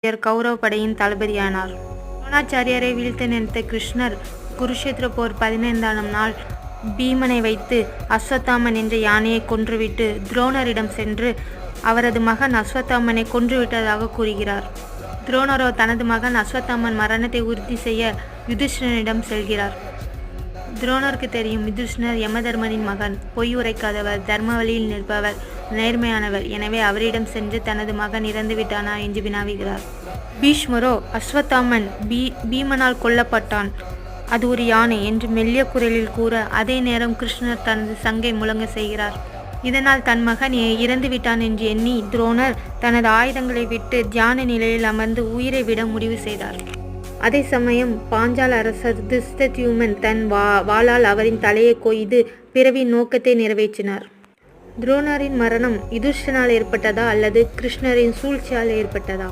கௌரவ படையின் தளபதியானார். துரோணாச்சாரியரை வீழ்த்த நினைத்த கிருஷ்ணர் குருஷேத்திர போர் 15ஆம் நாள் பீமனை வைத்து அஸ்வத்தாமன் என்ற யானையை கொன்றுவிட்டு துரோணரிடம் சென்று அவரது மகன் அஸ்வத்தாமனை கொன்றுவிட்டதாக கூறுகிறார். துரோணரோ தனது மகன் அஸ்வத்தாமன் மரணத்தை உறுதி செய்ய யுதிஷ்டனிடம் செல்கிறார். துரோணருக்கு தெரியும் யுதிஷ்டனர் யமதர்மனின் மகன், பொய் உரைக்காதவர், தர்ம வழியில் நிற்பவர், நேர்மையானவர். எனவே அவரிடம் சென்று தனது மகன் இறந்து விட்டானா என்று வினாவுகிறார். பீஷ்மரோ அஸ்வத்தாமன் பீமனால் கொல்லப்பட்டான், அது ஒரு யானை என்று மெல்லிய குரலில் கூற, அதே நேரம் கிருஷ்ணர் தனது சங்கை முழங்க செய்கிறார். இதனால் தன் மகன் இறந்து விட்டான் என்று எண்ணி துரோணர் தனது ஆயுதங்களை விட்டு தியான நிலையில் அமர்ந்து உயிரை விட முடிவு செய்தார். அதே சமயம் பாஞ்சால அரசர் திருஷ்டத்யும்னன் தன் வாளால் அவரின் தலையை கொய்து பிறவின் நோக்கத்தை நிறைவேற்றினார். துரோணரின் மரணம் யுதிஷ்டனால் ஏற்பட்டதா அல்லது கிருஷ்ணரின் சூழ்ச்சியால் ஏற்பட்டதா?